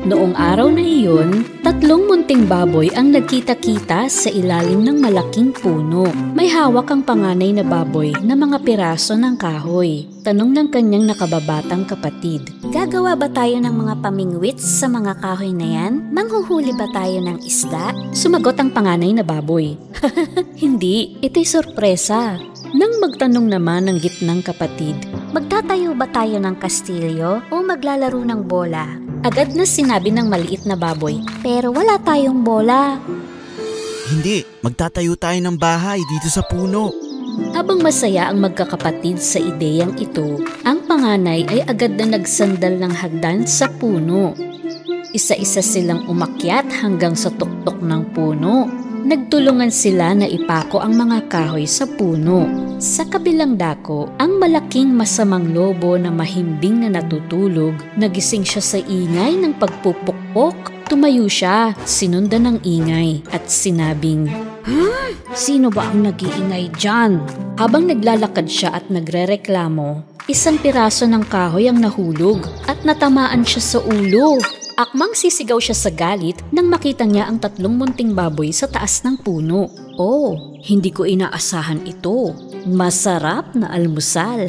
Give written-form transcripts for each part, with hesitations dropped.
Noong araw na iyon, 3 munting baboy ang nagkita-kita sa ilalim ng malaking puno. May hawak ang panganay na baboy na mga piraso ng kahoy. Tanong ng kanyang nakababatang kapatid, "Gagawa ba tayo ng mga pamingwits sa mga kahoy na yan? Manghuhuli ba tayo ng isda?" Sumagot ang panganay na baboy, "Hindi, ito'y sorpresa." Nang magtanong naman ng gitnang kapatid, "Magtatayo ba tayo ng kastilyo o maglalaro ng bola?" Agad na sinabi ng maliit na baboy, "Pero wala tayong bola." Hindi, magtatayo tayo ng bahay dito sa puno. Habang masaya ang magkakapatid sa ideyang ito, ang panganay ay agad na nagsandal ng hagdan sa puno. Isa-isa silang umakyat hanggang sa tuktok ng puno. Nagtulungan sila na ipako ang mga kahoy sa puno. Sa kabilang dako, ang malaking masamang lobo na mahimbing na natutulog, nagising siya sa ingay ng pagpupukpok. Tumayo siya, sinundan ng ingay at sinabing, "Sino ba ang nag-iingay dyan?" Habang naglalakad siya at nagrereklamo, isang piraso ng kahoy ang nahulog at natamaan siya sa ulo. Akmang sisigaw siya sa galit nang makita niya ang 3 munting baboy sa taas ng puno. "Oh, hindi ko inaasahan ito. Masarap na almusal."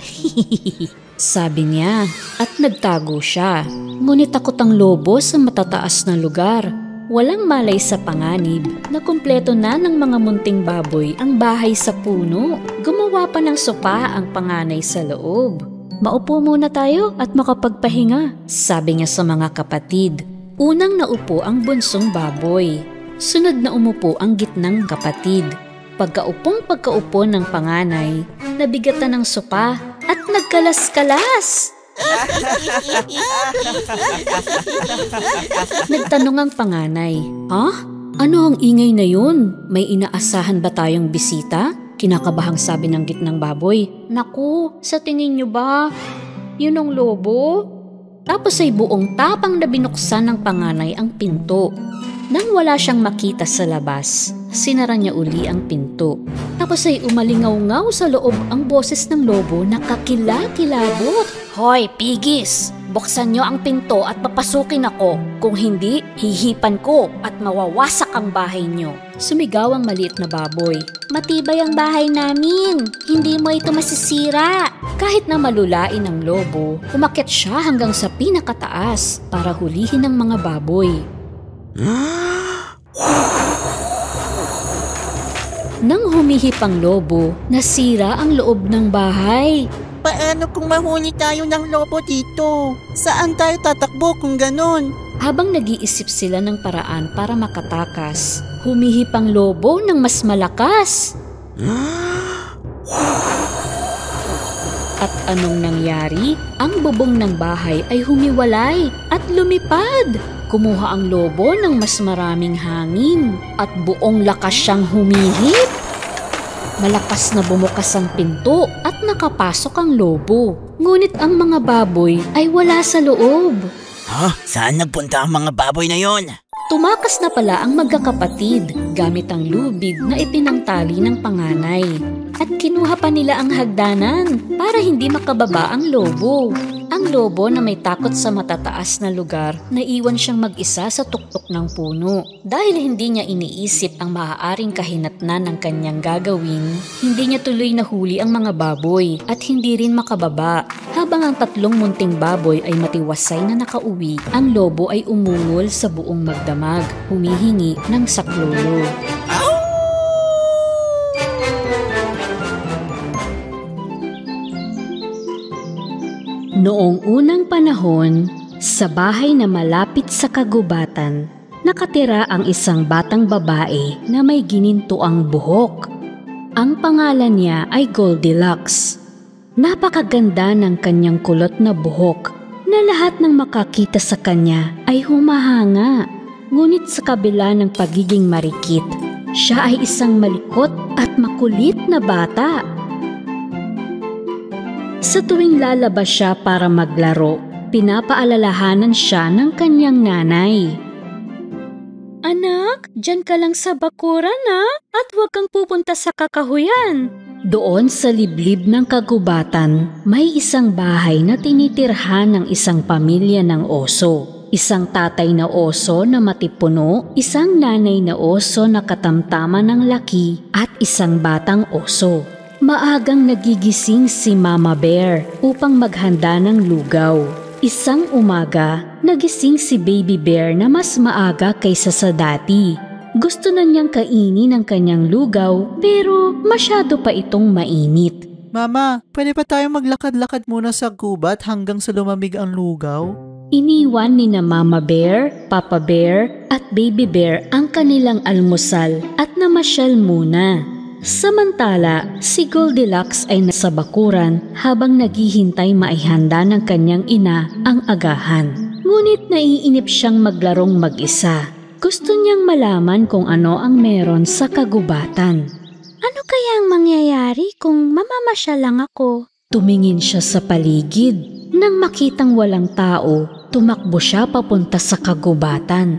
Sabi niya at nagtago siya. Ngunit takot ang lobo sa matataas na lugar. Walang malay sa panganib na kumpleto na ng mga munting baboy ang bahay sa puno. Gumawa pa ng sopa ang panganay sa loob. "Maupo muna tayo at makapagpahinga," sabi niya sa mga kapatid. Unang naupo ang bunsong baboy. Sunod na umupo ang gitnang kapatid. Pagkaupo ng panganay, nabigatan ng sopa at nagkalas-kalas. Nagtanong ang panganay, Ano ang ingay na yun? May inaasahan ba tayong bisita?" Kinakabahang sabi ng gitnang baboy, "Naku, sa tingin niyo ba yun ang lobo?" Tapos ay buong tapang na binuksan ng panganay ang pinto. Nang wala siyang makita sa labas, sinara niya uli ang pinto. Tapos ay umalingaw-ngaw sa loob ang boses ng lobo na kakilakilabot. "Hoy, pigis! Buksan niyo ang pinto at papasukin ako. Kung hindi, hihipan ko at mawawasak ang bahay niyo." Sumigaw ang maliit na baboy, "Matibay ang bahay namin. Hindi mo ito masisira." Kahit na malulain ang lobo, umakyat siya hanggang sa pinakataas para hulihin ang mga baboy. Nang humihip ang lobo, nasira ang loob ng bahay. "Paano kung mahuli tayo ng lobo dito? Saan tayo tatakbo kung ganon?" Habang nag-iisip sila ng paraan para makatakas, humihip ang lobo ng mas malakas. At anong nangyari? Ang bubong ng bahay ay humiwalay at lumipad. Kumuha ang lobo ng mas maraming hangin at buong lakas siyang humihip. Malakas na bumukas ang pinto at nakapasok ang lobo. Ngunit ang mga baboy ay wala sa loob. Saan nagpunta ang mga baboy na yon? Tumakas na pala ang magkakapatid gamit ang lubid na ipinangtali ng panganay. At kinuha pa nila ang hagdanan para hindi makababa ang lobo. Ang lobo na may takot sa matataas na lugar, naiwan siyang mag-isa sa tuktok ng puno. Dahil hindi niya iniisip ang maaaring kahinatnan ng kanyang gagawin, hindi niya tuloy nahuli ang mga baboy at hindi rin makababa. Habang ang 3 munting baboy ay matiwasay na nakauwi, ang lobo ay umungol sa buong magdamag, humihingi ng saklolo. Noong unang panahon, sa bahay na malapit sa kagubatan, nakatira ang isang batang babae na may ginintuang buhok. Ang pangalan niya ay Goldilocks. Napakaganda ng kanyang kulot na buhok na lahat ng makakita sa kanya ay humahanga. Ngunit sa kabila ng pagiging marikit, siya ay isang malikot at makulit na bata. Sa tuwing lalabas siya para maglaro, pinapaalalahanan siya ng kanyang nanay. "Anak, dyan ka lang sa bakuran at huwag kang pupunta sa kakahuyan." Doon sa liblib ng kagubatan, may isang bahay na tinitirhan ng isang pamilya ng oso. isang tatay na oso na matipuno, isang nanay na oso na katamtaman ng laki at isang batang oso. Maagang nagigising si Mama Bear upang maghanda ng lugaw. Isang umaga, nagising si Baby Bear na mas maaga kaysa sa dati. Gusto na niyang kainin ang kanyang lugaw pero masyado pa itong mainit. Mama, pwede ba tayong maglakad-lakad muna sa gubat hanggang sa lumamig ang lugaw? Iniwan ni na Mama Bear, Papa Bear at Baby Bear ang kanilang almusal at namasyal muna. Samantala, si Goldilocks ay nasa bakuran habang naghihintay maihanda ng kanyang ina ang agahan. Ngunit naiinip siyang maglarong mag-isa. Gusto niyang malaman kung ano ang meron sa kagubatan. Ano kaya ang mangyayari kung mamamasyal lang ako? Tumingin siya sa paligid. Nang makitang walang tao, tumakbo siya papunta sa kagubatan.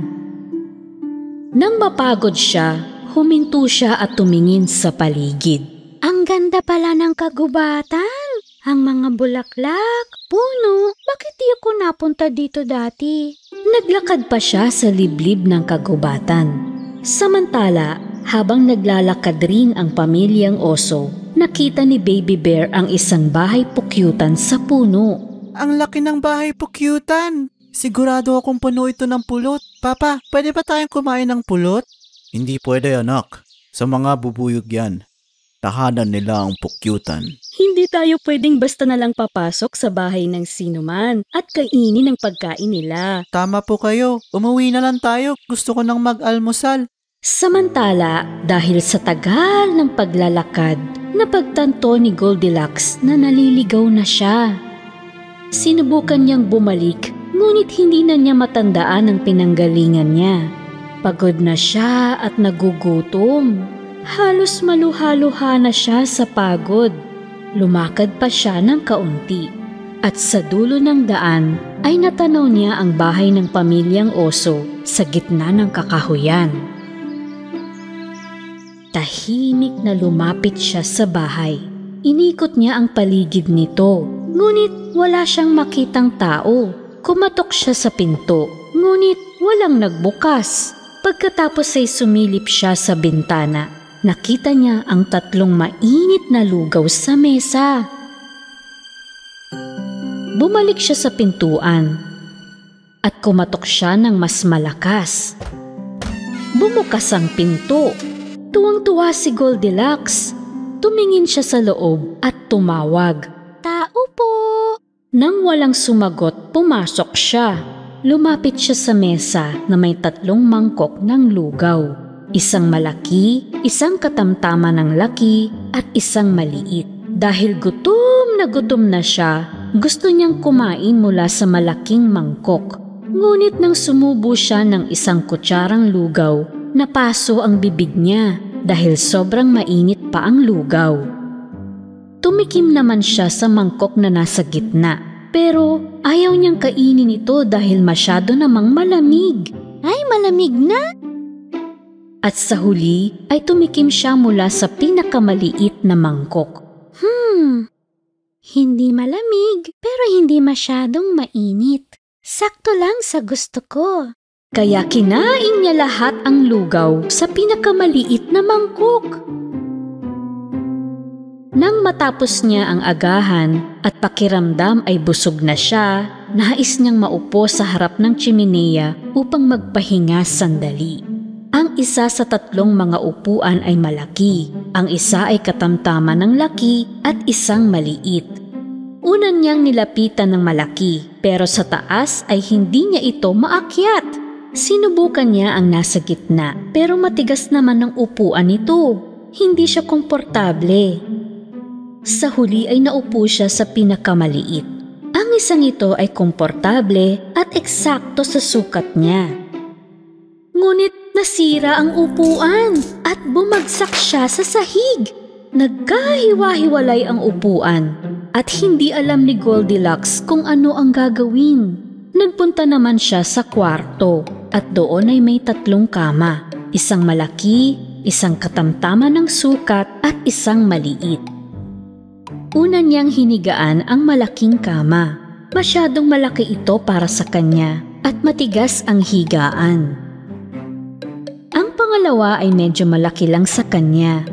Nang mapagod siya, huminto siya at tumingin sa paligid. Ang ganda pala ng kagubatan. Ang mga bulaklak, puno, bakit di ako napunta dito dati? Naglakad pa siya sa liblib ng kagubatan. Samantala, habang naglalakad rin ang pamilyang oso, nakita ni Baby Bear ang isang bahay pukyutan sa puno. Ang laki ng bahay pukyutan! Sigurado akong puno ito ng pulot. Papa, pwede ba tayong kumain ng pulot? Hindi pwede anak. Sa mga bubuyog yan. Tahanan nila ang pukyutan. Hindi tayo pwedeng basta na lang papasok sa bahay ng sinuman at kainin ang pagkain nila. Tama po kayo. Umuwi na lang tayo. Gusto ko nang mag-almusal. Samantala, dahil sa tagal ng paglalakad, napagtanto ni Goldilocks na naliligaw na siya. Sinubukan niyang bumalik, ngunit hindi na niya matandaan ang pinanggalingan niya. Pagod na siya at nagugutom. Halos maluha-luha na siya sa pagod. Lumakad pa siya ng kaunti. At sa dulo ng daan ay natanaw niya ang bahay ng pamilyang oso sa gitna ng kakahuyan. Tahimik na lumapit siya sa bahay. Inikot niya ang paligid nito, ngunit wala siyang makitang tao. Kumatok siya sa pinto, ngunit walang nagbukas. Pagkatapos ay sumilip siya sa bintana. Nakita niya ang 3 mainit na lugaw sa mesa. Bumalik siya sa pintuan at kumatok siya ng mas malakas. Bumukas ang pinto. Tuwang-tuwa si Goldilocks. Tumingin siya sa loob at tumawag. Tao po! Nang walang sumagot, pumasok siya. Lumapit siya sa mesa na may 3 mangkok ng lugaw. Isang malaki, isang katamtama ng laki, at isang maliit. Dahil gutom na siya, gusto niyang kumain mula sa malaking mangkok. Ngunit nang sumubo siya ng isang kutsarang lugaw, napaso ang bibig niya dahil sobrang mainit pa ang lugaw. Tumikim naman siya sa mangkok na nasa gitna, pero ayaw niyang kainin ito dahil masyado namang malamig. Ay, malamig na! At sa huli ay tumikim siya mula sa pinakamaliit na mangkok. Hindi malamig pero hindi masyadong mainit. Sakto lang sa gusto ko. Kaya kinain niya lahat ang lugaw sa pinakamaliit na mangkok. Nang matapos niya ang agahan at pakiramdam ay busog na siya, nais niyang maupo sa harap ng tsimeneya upang magpahinga sandali. Ang isa sa 3 mga upuan ay malaki, ang isa ay katamtaman ng laki at isang maliit. Una niyang nilapitan ng malaki pero sa taas ay hindi niya ito maakyat. Sinubukan niya ang nasa gitna pero matigas naman ang upuan nito. Hindi siya komportable. Sa huli ay naupo siya sa pinakamaliit. Ang isang ito ay komportable at eksakto sa sukat niya. Ngunit nasira ang upuan at bumagsak siya sa sahig. Nagkahiwa-hiwalay ang upuan at hindi alam ni Goldilocks kung ano ang gagawin. Nagpunta naman siya sa kwarto at doon ay may 3 kama. Isang malaki, isang katamtama ng sukat at isang maliit. Una niyang hinigaan ang malaking kama. Masyadong malaki ito para sa kanya. at matigas ang higaan. Ang pangalawa ay medyo malaki lang sa kanya,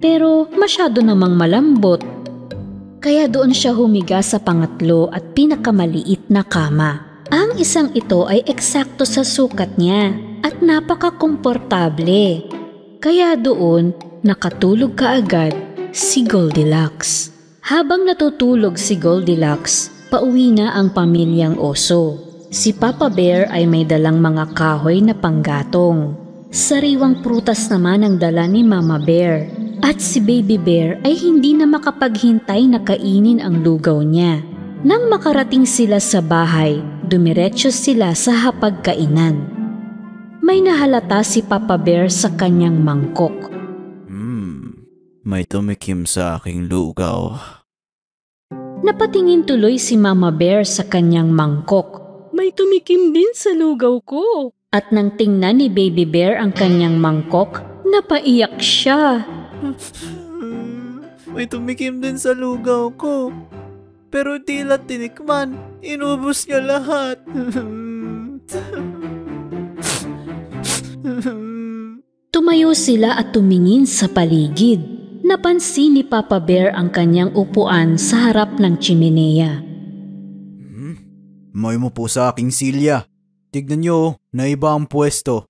pero masyado namang malambot. Kaya doon siya humiga sa pangatlo at pinakamaliit na kama. Ang isang ito ay eksakto sa sukat niya at napaka-komportable. Kaya doon nakatulog kaagad si Goldilocks. Habang natutulog si Goldilocks, pauwi na ang pamilyang oso. Si Papa Bear ay may dalang mga kahoy na panggatong. Sariwang prutas naman ang dala ni Mama Bear. At si Baby Bear ay hindi na makapaghintay na kainin ang lugaw niya. Nang makarating sila sa bahay, dumiretso sila sa hapagkainan. May nahalata si Papa Bear sa kanyang mangkok. May tumikim sa aking lugaw. Napatingin tuloy si Mama Bear sa kanyang mangkok. May tumikim din sa lugaw ko. At nang tingnan ni Baby Bear ang kanyang mangkok, napaiyak siya. May tumikim din sa lugaw ko. Pero di lang tinikman. Inubos niya lahat. Tumayo sila at tumingin sa paligid. Napansin ni Papa Bear ang kanyang upuan sa harap ng tsimeneya. May umupo sa aking silya. Tignan niyo, naiba ang pwesto.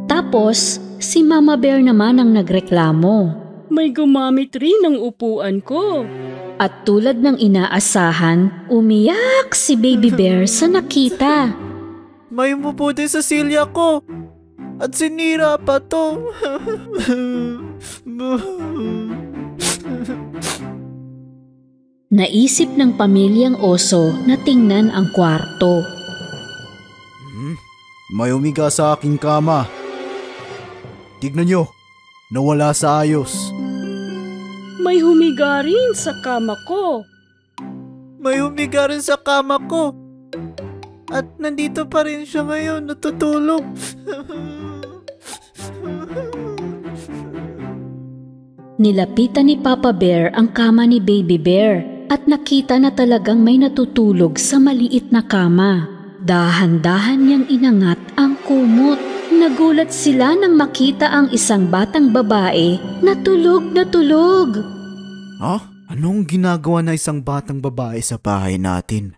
Tapos, si Mama Bear naman ang nagreklamo. May gumamit rin ng upuan ko. At tulad ng inaasahan, umiyak si Baby Bear sa nakita. May umupo din sa silya ko. At sinira pa to. Naisip ng pamilyang oso na tingnan ang kwarto. May umiga sa aking kama. Tignan niyo, nawala sa ayos. May humiga rin sa kama ko. May humiga rin sa kama ko. At nandito pa rin siya ngayon, natutulog. Nilapitan ni Papa Bear ang kama ni Baby Bear at nakita na talagang may natutulog sa maliit na kama. Dahan-dahan niyang inangat ang kumot. Nagulat sila nang makita ang isang batang babae na tulog na tulog. Anong ginagawa na isang batang babae sa bahay natin?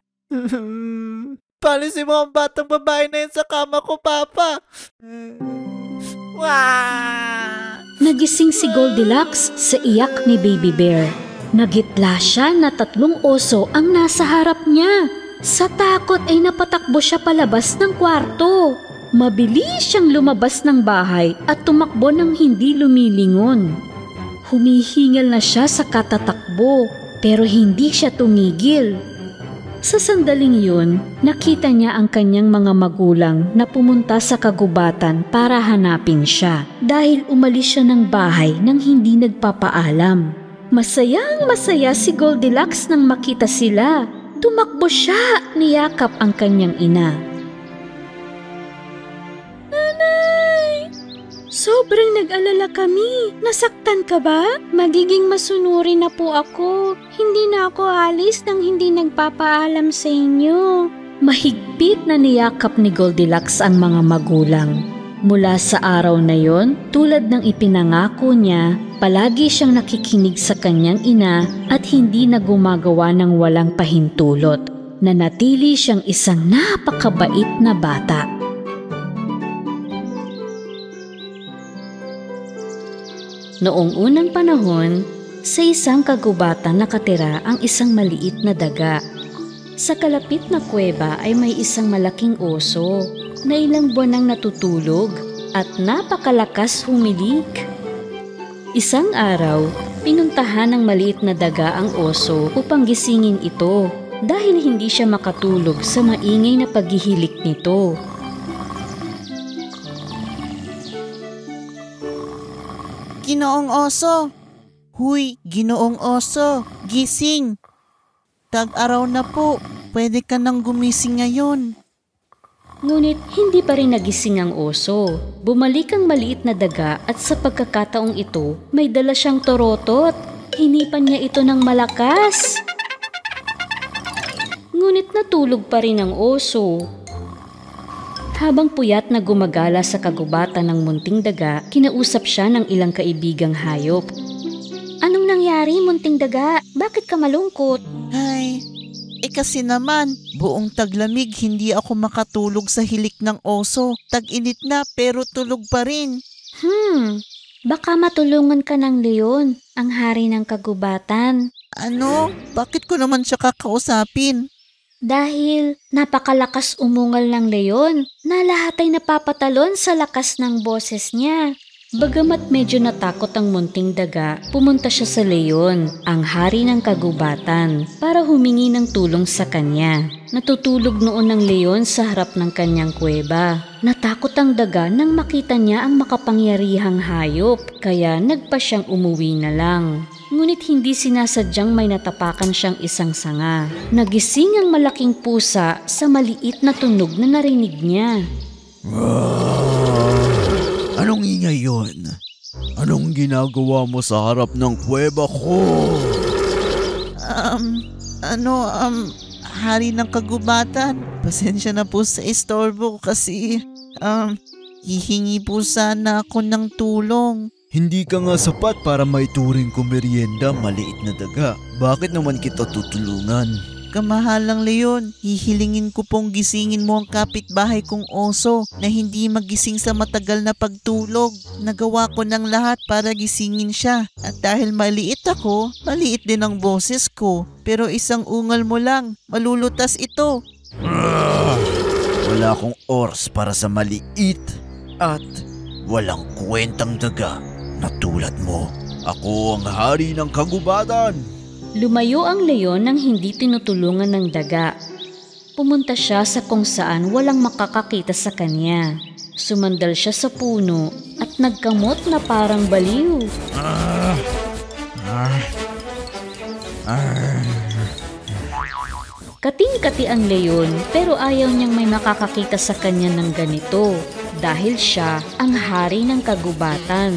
Palisin mo ang batang babae na yun sa kama ko, Papa. Nagising si Goldilocks sa iyak ni Baby Bear. Nagitla siya na 3 oso ang nasa harap niya. Sa takot ay napatakbo siya palabas ng kwarto. Mabilis siyang lumabas ng bahay at tumakbo ng hindi lumilingon. Humihingal na siya sa katatakbo pero hindi siya tumigil. Sa sandaling yun, nakita niya ang kanyang mga magulang na pumunta sa kagubatan para hanapin siya dahil umalis siya ng bahay nang hindi nagpapaalam. Masayang-masaya si Goldilocks nang makita sila. Tumakbo siya, niyakap ang kanyang ina. Nanay! Sobrang nag-alala kami. Nasaktan ka ba? Magiging masunuri na po ako. Hindi na ako alis nang hindi nagpapaalam sa inyo. Mahigpit na niyakap ni Goldilocks ang mga magulang. Mula sa araw na yon, tulad ng ipinangako niya, palagi siyang nakikinig sa kanyang ina at hindi na gumagawa ng walang pahintulot. Nanatili siyang isang napakabait na bata. Noong unang panahon, sa isang kagubatan nakatira ang isang maliit na daga. Sa kalapit na kuweba ay may isang malaking oso na ilang buwan nang natutulog at napakalakas humilik. Isang araw, pinuntahan ng maliit na daga ang oso upang gisingin ito dahil hindi siya makatulog sa maingay na paghihilik nito. Ginoong oso. Huy, Ginoong oso. Gising. Tag-araw na po. Pwede ka nang gumising ngayon. Ngunit hindi pa rin nagising ang oso. Bumalik ang maliit na daga at sa pagkakataong ito, may dala siyang torotot. Hinipan niya ito ng malakas. Ngunit natulog pa rin ang oso. Habang puyat na gumagala sa kagubatan ng munting daga, kinausap siya ng ilang kaibigang hayop. Anong nangyari, munting daga? Bakit ka malungkot? Ay, kasi naman, buong taglamig hindi ako makatulog sa hilik ng oso. Tag-init na pero tulog pa rin. Baka matulungan ka ng leon, ang hari ng kagubatan. Ano? Bakit ko naman siya kakausapin? Dahil napakalakas umungal ng leon na lahat ay napapatalon sa lakas ng boses niya. Bagamat medyo natakot ang munting daga, pumunta siya sa leon, ang hari ng kagubatan, para humingi ng tulong sa kanya. Natutulog noon ang leon sa harap ng kanyang kuweba. Natakot ang daga nang makita niya ang makapangyarihang hayop, kaya nagpa siyang umuwi na lang. Ngunit hindi sinasadyang may natapakan siyang isang sanga. Nagising ang malaking pusa sa maliit na tunog na narinig niya. Anong ingay yun? Anong ginagawa mo sa harap ng kuweba ko? Hari ng kagubatan, pasensya na po sa istorbo kasi, hihingi po sana ako ng tulong. Hindi ka nga sapat para maituring ko merienda, maliit na daga. Bakit naman kita tutulungan? Kamahalang leon, hihilingin ko pong gisingin mo ang kapitbahay kong oso na hindi magising sa matagal na pagtulog. Nagawa ko ng lahat para gisingin siya. At dahil maliit ako, maliit din ang boses ko. Pero isang ungal mo lang, malulutas ito. Wala akong oras para sa maliit at walang kwentang daga na tulad mo. Ako ang hari ng kagubatan. Lumayo ang leon nang hindi tinutulungan ng daga. Pumunta siya sa kung saan walang makakakita sa kanya. Sumandal siya sa puno at nagkamot na parang baliw. Kating-kati ang leon pero ayaw niyang may makakakita sa kanya ng ganito dahil siya ang hari ng kagubatan.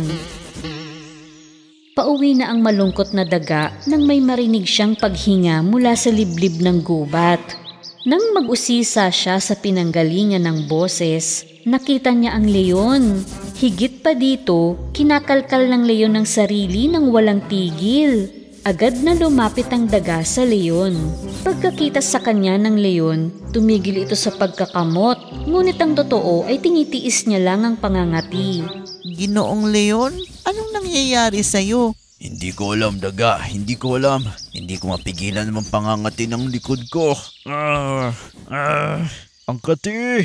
Pauwi na ang malungkot na daga nang may marinig siyang paghinga mula sa liblib ng gubat. Nang mag-usisa siya sa pinanggalingan ng boses, nakita niya ang leon. Higit pa dito, kinakalkal ng leon ng sarili nang walang tigil. Agad na lumapit ang daga sa leon. Pagkakita sa kanya ng leon, tumigil ito sa pagkakamot. Ngunit ang totoo ay tinitiis niya lang ang pangangati. Ginoong leon, anong nangyayari sa'yo? Hindi ko alam, daga. Hindi ko alam. Hindi ko mapigilan ang pangangati ng likod ko. Ang kati.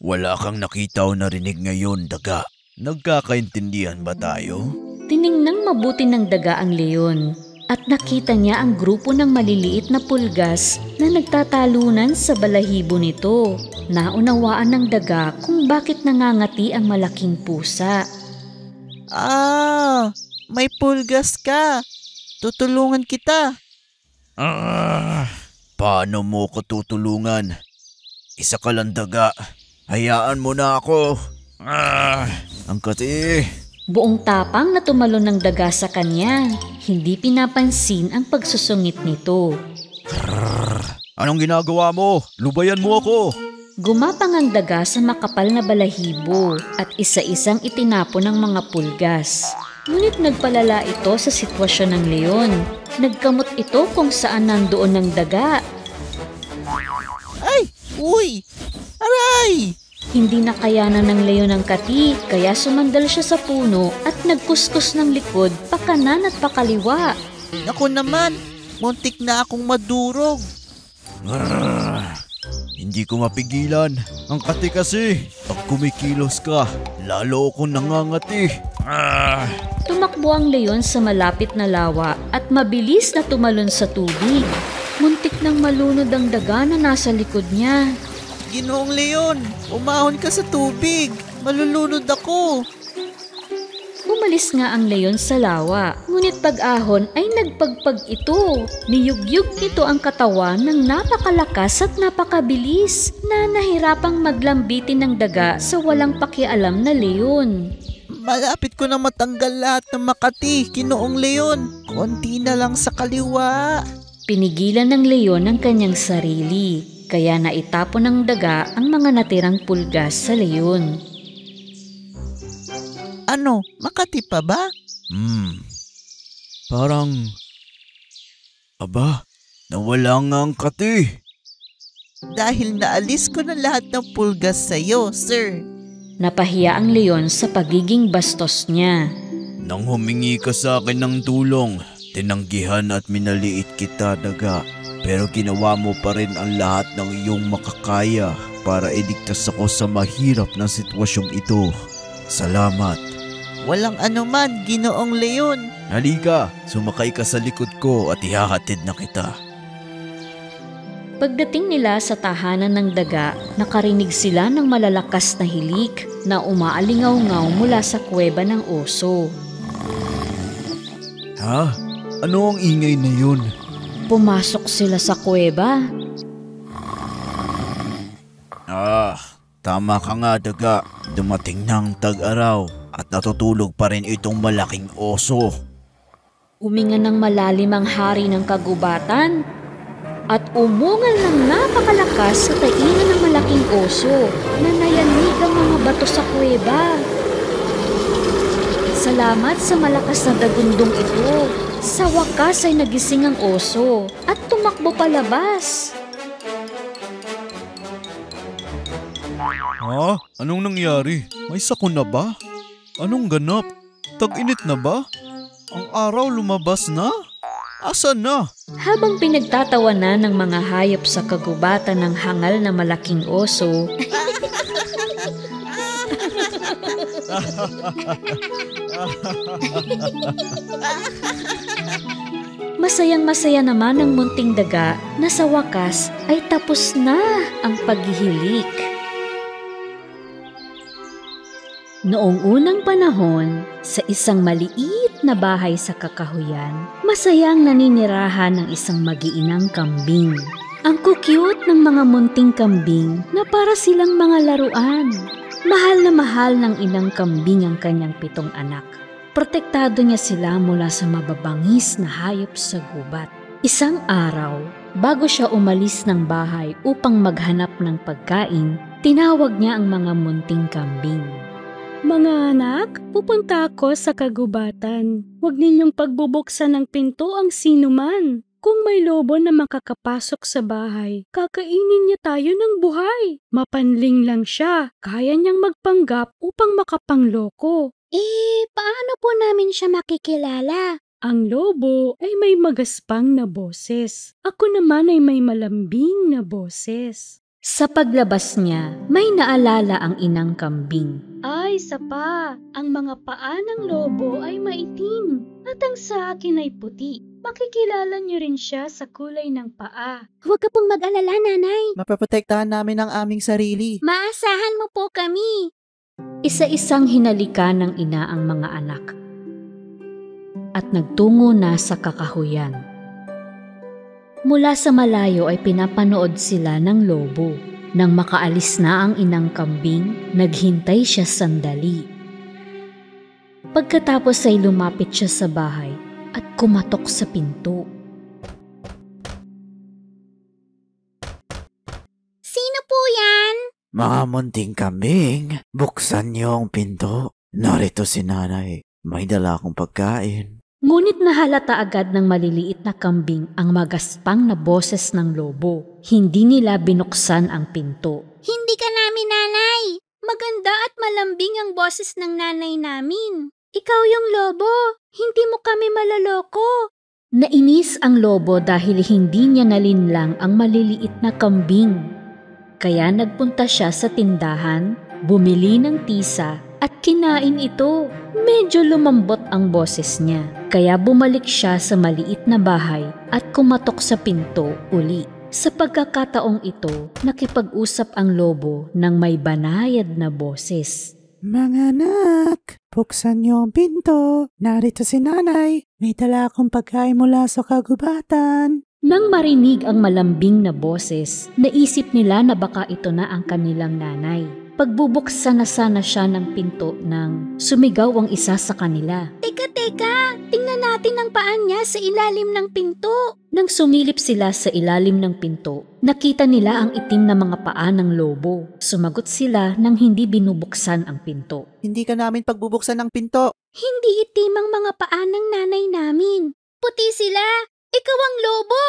Wala kang nakita o narinig ngayon, daga. Nagkakaintindihan ba tayo? Tiningnang mabuti ng daga ang leon at nakita niya ang grupo ng maliliit na pulgas na nagtatalunan sa balahibo nito. Naunawaan ng daga kung bakit nangangati ang malaking pusa. May pulgas ka. Tutulungan kita. Paano mo ko tutulungan? Isa ka lang, daga. Hayaan mo na ako. Ang kati. Buong tapang na tumalon ng daga sa kanya. Hindi pinapansin ang pagsusungit nito. Anong ginagawa mo? Lubayan mo ako. Gumapang ang daga sa makapal na balahibo at isa-isang itinapon ng mga pulgas. Ngunit nagpalala ito sa sitwasyon ng leon. Nagkamot ito kung saan nandoon ng daga. Ay! Uy! Aray! Hindi nakayanan ng leon ang kati, kaya sumandal siya sa puno at nagkuskus ng likod pakanan at pakaliwa. Naku naman! Muntik na akong madurog. Hindi ko mapigilan. Ang kati kasi. Pag kumikilos ka, lalo akong nangangati. Tumakbo ang leon sa malapit na lawa at mabilis na tumalon sa tubig. Muntik nang malunod ang daga na nasa likod niya. Ginoong leon, umahon ka sa tubig. Malulunod ako. Umalis nga ang leon sa lawa, ngunit pag-ahon ay nagpagpag ito. Niyugyug nito ang katawan ng napakalakas at napakabilis na nahirapang maglambitin ng daga sa walang pakialam na leon. Malapit ko na matanggal lahat ng makati, Ginoong leon. Konti na lang sa kaliwa. Pinigilan ng leon ang kanyang sarili. kaya naitapon ng daga ang mga natirang pulgas sa leyon. Ano, makati pa ba? Parang... Aba, nawala nga ang kati. Dahil naalis ko na lahat ng pulgas sa'yo, sir. Napahiya ang leyon sa pagiging bastos niya. Nang humingi ka sa akin ng tulong, tinanggihan at minaliit kita, daga. Pero ginawa mo pa rin ang lahat ng iyong makakaya para iligtas ako sa mahirap na sitwasyong ito. Salamat. Walang anuman, Ginoong Leon. Halika, sumakay ka sa likod ko at ihahatid na kita. Pagdating nila sa tahanan ng daga, nakarinig sila ng malalakas na hilik na umaalingaw-ngaw mula sa kuweba ng oso. Ha? Ano ang ingay na yun? Pumasok sila sa kuweba. Tama ka nga, daga. Dumating ng tag-araw at natutulog pa rin itong malaking oso. Huminga ng malalim ang hari ng kagubatan at umungal ng napakalakas sa tainga ng malaking oso na nayanig ang mga bato sa kuweba. Salamat sa malakas na dagundong ito. Sa wakas ay nagising ang oso at tumakbo palabas. Ha? Anong nangyari? May sakon na ba? Anong ganap? Tag-init na ba? Ang araw lumabas na? Asan na? Habang pinagtatawanan ng mga hayop sa kagubatan ng hangal na malaking oso, masayang-masaya naman ang munting daga na sa wakas ay tapos na ang paghihilik. Noong unang panahon, sa isang maliit na bahay sa kakahuyan, masayang naninirahan ng isang mag-iinang kambing. Ang cute ng mga munting kambing na para silang mga laruan. Mahal na mahal ng inang kambing ang kanyang 7 anak. Protektado niya sila mula sa mababangis na hayop sa gubat. Isang araw, bago siya umalis ng bahay upang maghanap ng pagkain, tinawag niya ang mga munting kambing. Mga anak, pupunta ako sa kagubatan. Huwag ninyong pagbubuksan ng pinto ang sinuman. Kung may lobo na makakapasok sa bahay, kakainin niya tayo ng buhay. Mapanling lang siya, kaya niyang magpanggap upang makapangloko. Paano po namin siya makikilala? Ang lobo ay may magaspang na boses. Ako naman ay may malambing na boses. Sa paglabas niya, may naalala ang inang kambing. Ay, sapa, ang mga paa ng lobo ay maitim at ang sa akin ay puti. Makikilala niyo rin siya sa kulay ng paa. Huwag ka pong mag-alala, nanay. Mapaprotektahan namin ang aming sarili. Maasahan mo po kami. Isa-isang hinalikan ng ina ang mga anak at nagtungo na sa kakahuyan. Mula sa malayo ay pinapanood sila ng lobo. Nang makaalis na ang inang kambing, naghintay siya sandali. Pagkatapos ay lumapit siya sa bahay at kumatok sa pinto. Sino po yan? Mga munting kambing, buksan niyo ang pinto. Narito si nanay. May dala akong pagkain. Ngunit nahalata agad ng maliliit na kambing ang magaspang na boses ng lobo. Hindi nila binuksan ang pinto. Hindi ka namin nanay. Maganda at malambing ang boses ng nanay namin. Ikaw yung lobo. Hindi mo kami malaloko. Nainis ang lobo dahil hindi niya nalinlang ang maliliit na kambing. Kaya nagpunta siya sa tindahan, bumili ng tisa at kinain ito. Medyo lumambot ang boses niya, kaya bumalik siya sa maliit na bahay at kumatok sa pinto uli. Sa pagkakataong ito, nakipag-usap ang lobo ng may banayad na boses. Mga anak, buksan niyo ang pinto. Narito si nanay. May dala akong pagkain mula sa kagubatan. Nang marinig ang malambing na boses, naisip nila na baka ito na ang kanilang nanay. Pagbubuksan na sana siya ng pinto nang sumigaw ang isa sa kanila. Teka, tingnan natin ang paan niya sa ilalim ng pinto. Nang sumilip sila sa ilalim ng pinto, nakita nila ang itim na mga paa ng lobo. Sumagot sila nang hindi binubuksan ang pinto. Hindi ka namin pagbubuksan ng pinto. Hindi itim ang mga paa ng nanay namin. Puti sila. Ikaw ang lobo.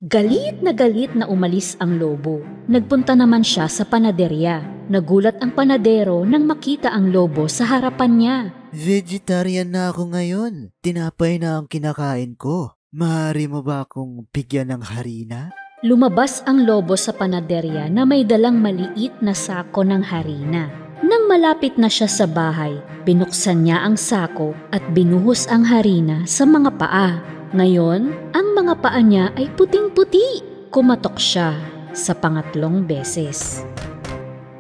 Galit na umalis ang lobo. Nagpunta naman siya sa panaderya. Nagulat ang panadero nang makita ang lobo sa harapan niya. Vegetarian na ako ngayon. Tinapay na ang kinakain ko. Maaari mo ba akong bigyan ng harina? Lumabas ang lobo sa panaderya na may dalang maliit na sako ng harina. Nang malapit na siya sa bahay, binuksan niya ang sako at binuhos ang harina sa mga paa. Ngayon, ang mga paa niya ay puting-puti. Kumatok siya sa pangatlong beses.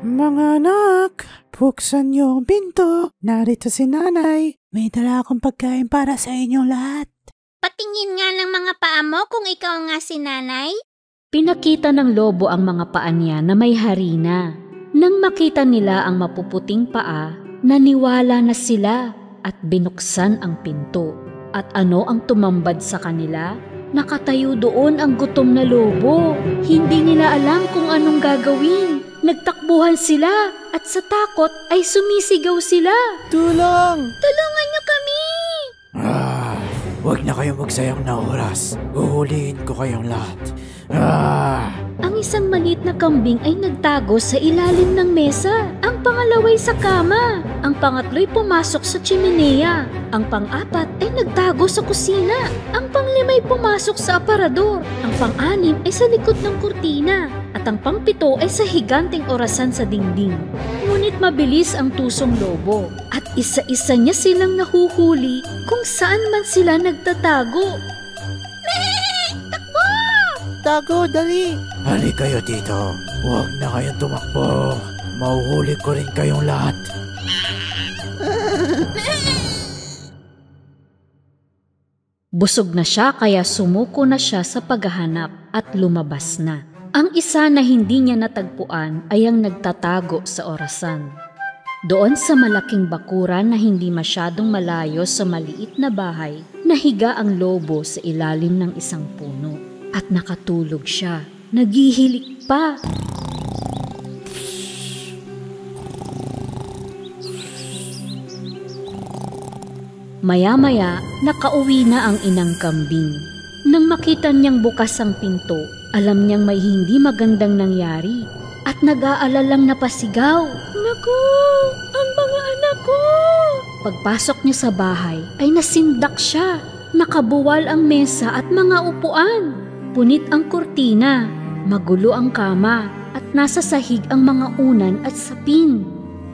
Mga anak, buksan niyo ang pinto. Narito si nanay. May dala akong pagkain para sa inyong lahat. Patingin nga ng mga paa mo kung ikaw nga si nanay. Pinakita ng lobo ang mga paa niya na may harina. Nang makita nila ang mapuputing paa, naniwala na sila at binuksan ang pinto. At ano ang tumambad sa kanila? Nakatayo doon ang gutom na lobo. Hindi nila alam kung anong gagawin. Nagtakbuhan sila at sa takot ay sumisigaw sila. Tulong! Tulungan niyo kami! Huwag na kayong magsayang na oras. Uhulihin ko kayong lahat. Ang isang maliit na kambing ay nagtago sa ilalim ng mesa. Ang pangalaway sa kama. Ang pangatlo'y pumasok sa chimenea. Ang pang-apat ay nagtago sa kusina. Ang panglima'y pumasok sa aparador. Ang pang-anim ay sa likod ng kurtina. At ang pang-pito ay sa higanteng orasan sa dingding. Ngunit mabilis ang tusong lobo. At isa-isa niya silang nahuhuli kung saan man sila nagtatago. Takbo! Tago, dali! Hali kayo dito. Huwag na kayong tumakbo. Mauhuli ko rin kayong lahat. Busog na siya kaya sumuko na siya sa paghahanap at lumabas na. Ang isa na hindi niya natagpuan ay ang nagtatago sa orasan. Doon sa malaking bakuran na hindi masyadong malayo sa maliit na bahay, nahiga ang lobo sa ilalim ng isang puno. At nakatulog siya. Naghihilik pa. Maya-maya, nakauwi na ang inang kambing. Nang makita niyang bukas ang pinto, alam niyang may hindi magandang nangyari. At nag-aalalang napasigaw. Naku! Ang mga anak ko! Pagpasok niya sa bahay, ay nasindak siya. Nakabuwal ang mesa at mga upuan. Punit ang kurtina, magulo ang kama, at nasa sahig ang mga unan at sapin.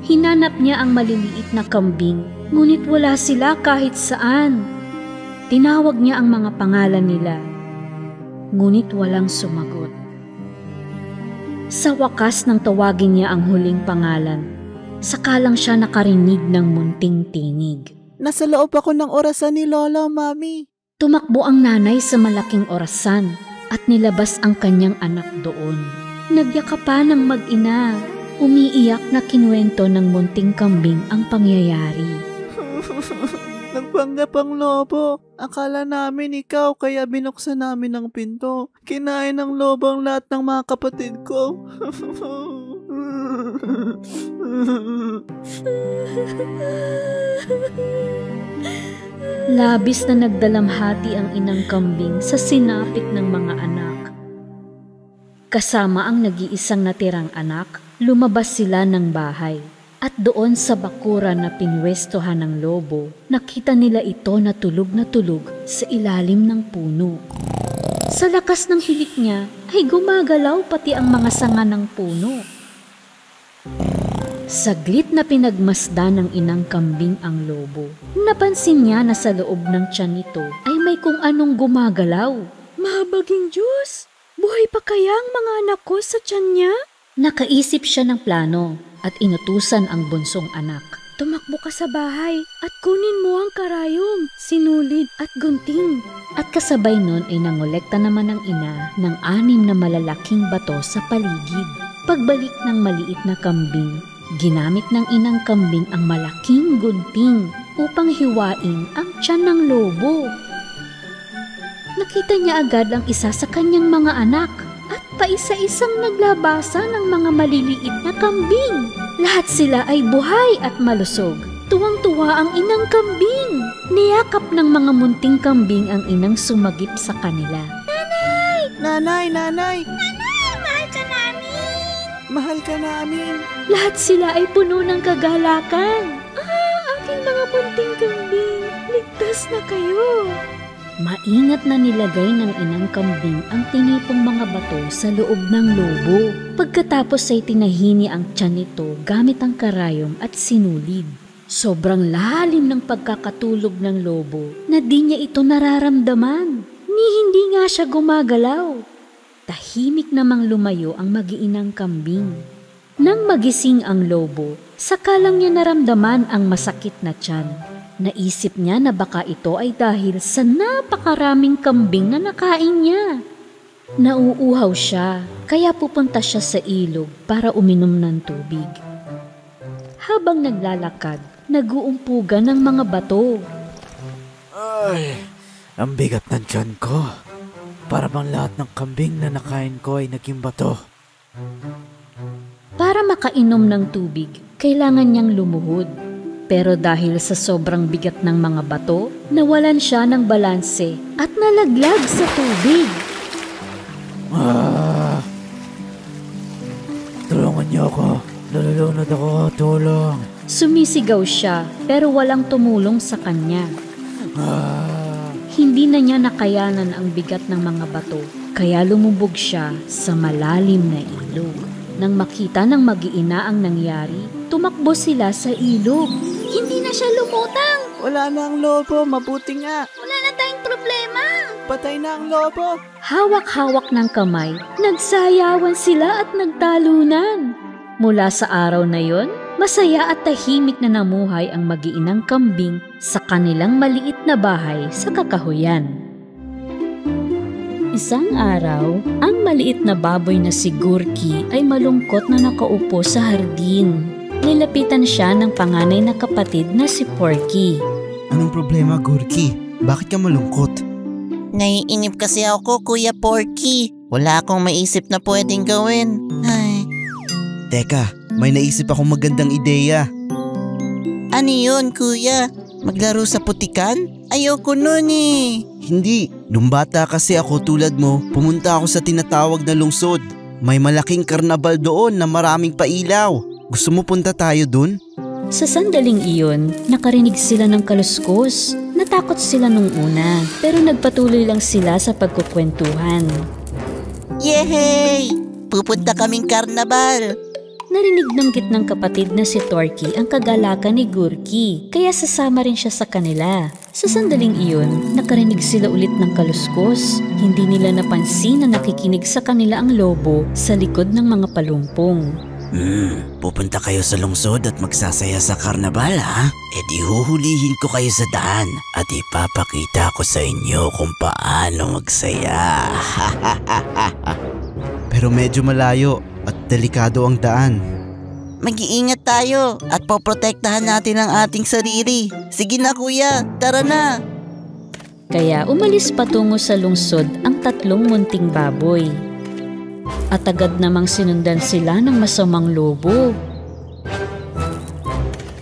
Hinanap niya ang maliliit na kambing, ngunit wala sila kahit saan. Tinawag niya ang mga pangalan nila, ngunit walang sumagot. Sa wakas nang tawagin niya ang huling pangalan, saka lang siya nakarinig ng munting tinig. Nasa loob ako ng orasan ni Lola, Mami. Tumakbo ang nanay sa malaking orasan at nilabas ang kanyang anak doon. Nagyakapan ng mag-ina. Umiiyak na kinuwento ng munting kambing ang pangyayari. Nagpanggap ang lobo. Akala namin ikaw kaya binuksan namin ang pinto. Kinain ng lobo ang lahat ng mga kapatid ko. Labis na nagdalamhati ang inang kambing sa sinapit ng mga anak. Kasama ang nag-iisang natirang anak, lumabas sila ng bahay. At doon sa bakuran na pinwestohan ng lobo, nakita nila ito na tulog sa ilalim ng puno. Sa lakas ng hilik niya ay gumagalaw pati ang mga sanga ng puno. Saglit na pinagmasdan ng inang kambing ang lobo. Napansin niya na sa loob ng tiyan nito ay may kung anong gumagalaw. Mahabaging Diyos! Buhay pa kaya ang mga anak ko sa tiyan niya? Nakaisip siya ng plano at inutusan ang bunsong anak. Tumakbo ka sa bahay at kunin mo ang karayom, sinulid at gunting. At kasabay nun ay nangolekta naman ng ina ng 6 na malalaking bato sa paligid. Pagbalik ng maliit na kambing, Ginamit ng inang kambing ang malaking gunting upang hiwain ang tiyan ng lobo. Nakita niya agad ang isa sa kanyang mga anak at paisa-isang naglabasa ng mga maliliit na kambing. Lahat sila ay buhay at malusog. Tuwang-tuwa ang inang kambing. Niyakap ng mga munting kambing ang inang sumagip sa kanila. Nanay! Nanay, mahal ka namin! Mahal ka namin! Lahat sila ay puno ng kagalakan. Aking mga munting kambing, ligtas na kayo. Maingat na nilagay ng inang kambing ang tinipong mga bato sa loob ng lobo. Pagkatapos ay tinahini ang tiyan nito gamit ang karayom at sinulid. Sobrang lalim ng pagkakatulog ng lobo na di niya ito nararamdaman. Ni hindi nga siya gumagalaw. Tahimik namang lumayo ang mag-iinang kambing. Nang magising ang lobo, saka lang niya naramdaman ang masakit na tiyan. Naisip niya na baka ito ay dahil sa napakaraming kambing na nakain niya. Nauuhaw siya, kaya pupunta siya sa ilog para uminom ng tubig. Habang naglalakad, nag-uumpugan ng mga bato. Ay, ang bigat ng tiyan ko. Para bang lahat ng kambing na nakain ko ay naging bato. Para makainom ng tubig, kailangan niyang lumuhod. Pero dahil sa sobrang bigat ng mga bato, nawalan siya ng balanse at nalaglag sa tubig. Tulungan niyo ako. Nalulunod ako. Tulong. Sumisigaw siya pero walang tumulong sa kanya. Hindi na niya nakayanan ang bigat ng mga bato, kaya lumubog siya sa malalim na ilog. Nang makita ng mag-iina ang nangyari, tumakbo sila sa ilog. Hindi na siya lumutang! Wala na ang lobo, mabuti nga. Wala na tayong problema! Patay na ang lobo. Hawak-hawak ng kamay, nagsayawan sila at nagtalunan. Mula sa araw na yon, masaya at tahimik na namuhay ang mag-iinang kambing sa kanilang maliit na bahay sa kakahuyan. Isang araw, ang maliit na baboy na si Gurki ay malungkot na nakaupo sa hardin. Nilapitan siya ng panganay na kapatid na si Porky. Anong problema, Gurki? Bakit ka malungkot? Naiinip kasi ako, Kuya Porky. Wala akong maisip na pwedeng gawin. Ay. Teka, may naisip akong magandang ideya. Ano yun, Kuya? Maglaro sa putikan? Ayoko nun eh. Hindi, nung bata kasi ako tulad mo, pumunta ako sa tinatawag na lungsod. May malaking karnabal doon na maraming pailaw. Gusto mo punta tayo dun? Sa sandaling iyon, nakarinig sila ng kaluskos. Natakot sila nung una, pero nagpatuloy lang sila sa pagkukwentuhan. Yehey! Pupunta kaming karnabal! Narinig ng gitnang kapatid na si Torky ang kagalakan ni Gurki, kaya sasama rin siya sa kanila. Sa sandaling iyon, nakarinig sila ulit ng kaluskos. Hindi nila napansin na nakikinig sa kanila ang lobo sa likod ng mga palumpong. Pupunta kayo sa lungsod at magsasaya sa karnabal, ha? E di huhulihin ko kayo sa daan at ipapakita ko sa inyo kung paano magsaya. Pero medyo malayo at delikado ang daan. Mag-iingat tayo at poprotektahan natin ang ating sarili. Sige na, Kuya, tara na! Kaya umalis patungo sa lungsod ang tatlong munting baboy. At agad namang sinundan sila ng masamang lobo.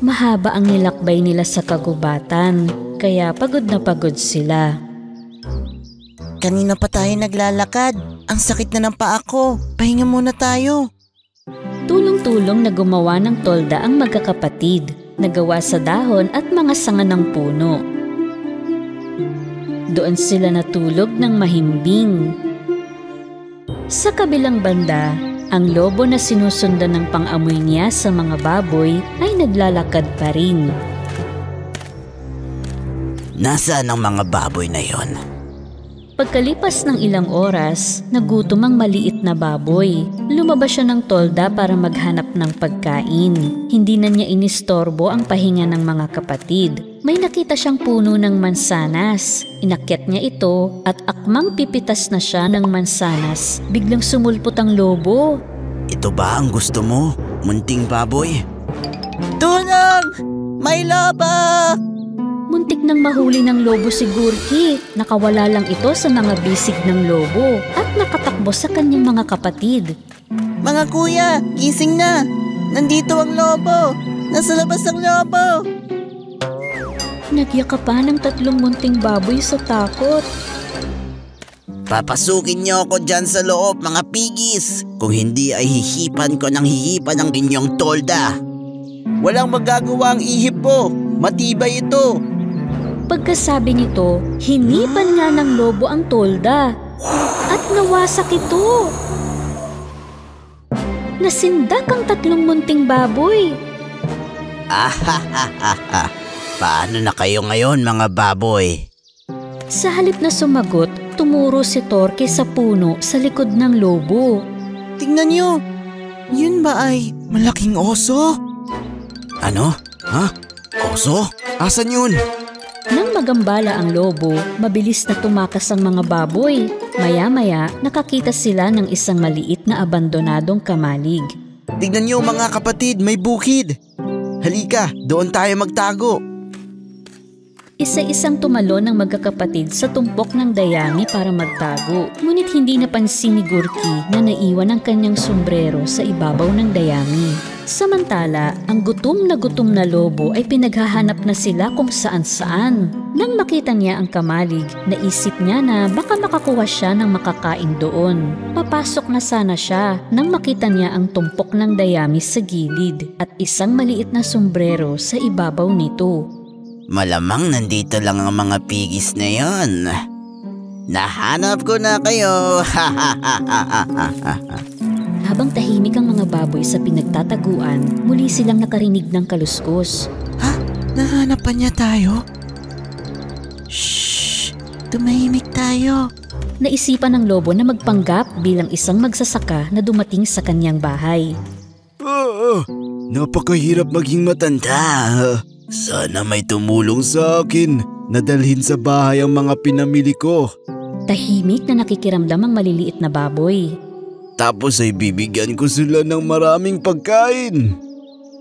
Mahaba ang nilakbay nila sa kagubatan, kaya pagod na pagod sila. Kanina pa tayo naglalakad. Ang sakit na ng paa ko. Pahinga muna tayo. Tulong-tulong na gumawa ng tolda ang magkakapatid, nagawa sa dahon at mga sanga ng puno. Doon sila natulog ng mahimbing. Sa kabilang banda, ang lobo na sinusundan ng pang-amoy niya sa mga baboy ay naglalakad pa rin. Nasaan ang mga baboy na yon? Pagkalipas ng ilang oras, nagutom ang maliit na baboy. Lumabas siya ng tolda para maghanap ng pagkain. Hindi na niya inistorbo ang pahinga ng mga kapatid. May nakita siyang puno ng mansanas. Inakyat niya ito at akmang pipitas na siya ng mansanas. Biglang sumulpot ang lobo. Ito ba ang gusto mo, munting baboy? Tulong! May lobo! Muntik nang mahuli ng lobo si Gurki. Nakawala lang ito sa mga bisig ng lobo at nakatakbo sa kanyang mga kapatid. Mga kuya, gising na! Nandito ang lobo! Nasa labas ang lobo! Nagyakapan ng 3 munting baboy sa takot. Papasukin niyo ako dyan sa loob, mga pigis. Kung hindi ay hihipan ko ng hihipan ang inyong tolda. Walang magagawa ang ihip mo. Matibay ito. Pagkasabi nito, hinipan nga ng lobo ang tolda at nawasak ito. Nasindak ang 3 munting baboy. Ahahaha. Paano na kayo ngayon, mga baboy? Sa halip na sumagot, tumuro si Torque sa puno sa likod ng lobo. Tingnan niyo! Yun ba ay malaking oso? Ano? Ha? Oso? Asan yun? Nang magambala ang lobo, mabilis na tumakas ang mga baboy. Maya-maya, nakakita sila ng isang maliit na abandonadong kamalig. Tignan niyo mga kapatid, may bukid. Halika, doon tayo magtago. Isa-isang tumalon ng magkakapatid sa tumpok ng dayami para magtago. Ngunit hindi napansin ni Gurki na naiwan ang kanyang sombrero sa ibabaw ng dayami. Samantala, ang gutom na lobo ay pinaghahanap na sila kung saan-saan. Nang makita niya ang kamalig, naisip niya na baka makakuha siya ng makakain doon. Papasok na sana siya nang makita niya ang tumpok ng dayami sa gilid at isang maliit na sombrero sa ibabaw nito. Malamang nandito lang ang mga pigis na yon. Nahanap ko na kayo. Habang tahimik ang mga baboy sa pinagtataguan, muli silang nakarinig ng kaluskos. Ha? Nahanap pa niya tayo? Shhh! Tumahimik tayo. Naisipan ng lobo na magpanggap bilang isang magsasaka na dumating sa kanyang bahay. Napakahirap maging matanda. Sana may tumulong sa akin na dalhin sa bahay ang mga pinamili ko. Tahimik na nakikiramdam ang maliliit na baboy. Tapos ay bibigyan ko sila ng maraming pagkain.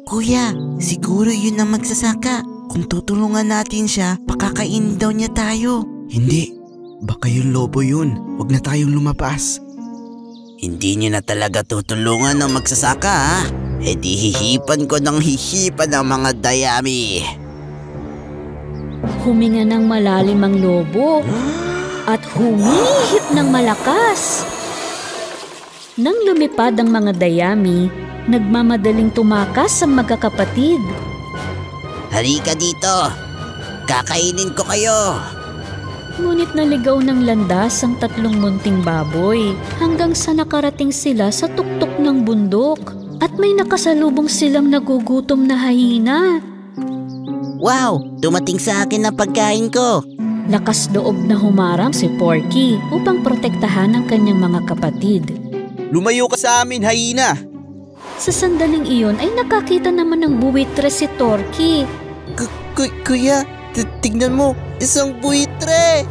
Kuya, siguro yun ang magsasaka. Kung tutulungan natin siya, pakakain daw niya tayo. Hindi, baka yung lobo yun. Huwag na tayong lumapas. Hindi niyo na talaga tutulungan ng magsasaka, ha? E di hihipan ko ng hihipan ang mga dayami. Huminga ng malalim ang lobo at humihip ng malakas. Nang lumipad ang mga dayami, nagmamadaling tumakas ang magkakapatid. Halika dito! Kakainin ko kayo! Ngunit naligaw ng landas ang 3 munting baboy hanggang sa nakarating sila sa tuktok ng bundok. At may nakasalubong silang nagugutom na hyena. Wow! Dumating sa akin ang pagkain ko! Lakas loob na humarang si Porky upang protektahan ang kanyang mga kapatid. Lumayo ka sa amin, hyena! Sa sandaling iyon ay nakakita naman ng buwitre si Torky. Kuya, tignan mo, isang buitre!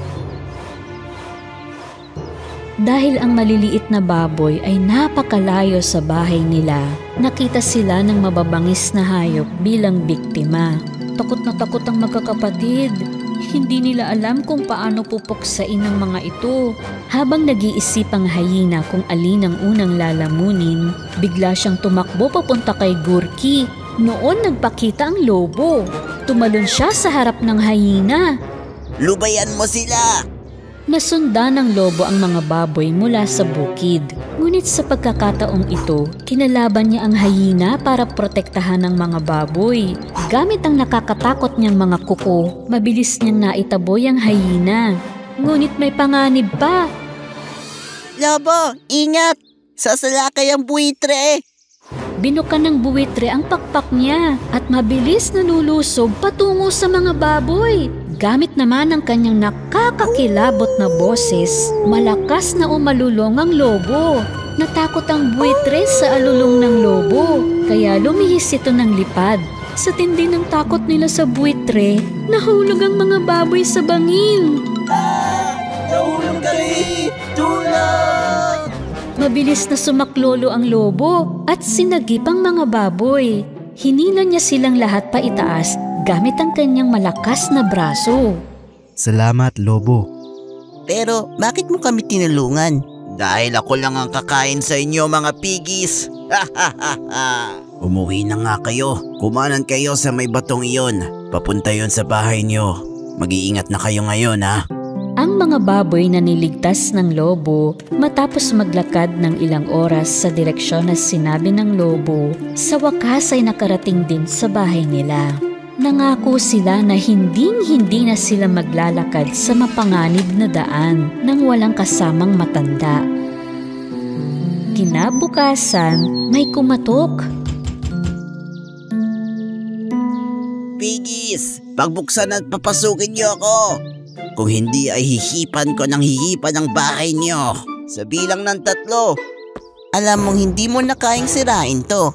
Dahil ang maliliit na baboy ay napakalayo sa bahay nila, nakita sila ng mababangis na hayop bilang biktima. Takot na takot ang magkakapatid. Hindi nila alam kung paano pupuksain ang mga ito. Habang nag-iisip ang hyena kung alin ang unang lalamunin, bigla siyang tumakbo papunta kay Gurki. Noon nagpakita ang lobo. Tumalon siya sa harap ng hyena. Lubayan mo sila! Nasundan ng lobo ang mga baboy mula sa bukid. Ngunit sa pagkakataong ito, kinalaban niya ang hyena para protektahan ang mga baboy. Gamit ang nakakatakot niyang mga kuko, mabilis niyang naitaboy ang hyena. Ngunit may panganib pa. Lobo, ingat! Sasalakay ang buitre! Binukan ng buwitre ang pakpak niya at mabilis na lulusob patungo sa mga baboy. Gamit naman ang kanyang nakakakilabot na boses, malakas na umalulong ang lobo. Natakot ang buwitre sa alulong ng lobo, kaya lumihis ito ng lipad. Sa tindi ng takot nila sa buwitre, nahulog ang mga baboy sa bangin. Nahulog kami! Tulong! Mabilis na sumaklolo ang lobo at sinagip ang mga baboy. Hinila niya silang lahat pa itaas gamit ang kanyang malakas na braso. Salamat, Lobo. Pero bakit mo kami tinulungan? Dahil ako lang ang kakain sa inyo, mga piggies. Umuwi na nga kayo. Kumanan kayo sa may batong iyon. Papunta yon sa bahay niyo. Mag-iingat na kayo ngayon, ha? Ang mga baboy na niligtas ng lobo matapos maglakad ng ilang oras sa direksyon na sinabi ng lobo, sa wakas ay nakarating din sa bahay nila. Nangako sila na hinding-hindi na sila maglalakad sa mapanganib na daan nang walang kasamang matanda. Kinabukasan, may kumatok. Piggies, pagbuksan at papasukin niyo ako. Kung hindi ay hihipan ko ng hihipan ang bahay niyo. Sa bilang ng 3. Alam mong hindi mo na kayang sirain to.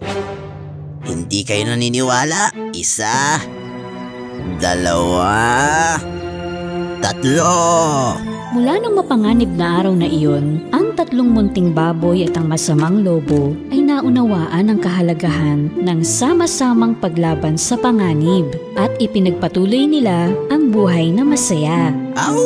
Hindi kayo naniniwala? 1, 2, 3. Mula nung mapanganib na araw na iyon, ang 3 munting baboy at ang masamang lobo ay naunawaan ang kahalagahan ng sama-samang paglaban sa panganib at ipinagpatuloy nila ang buhay na masaya. Au!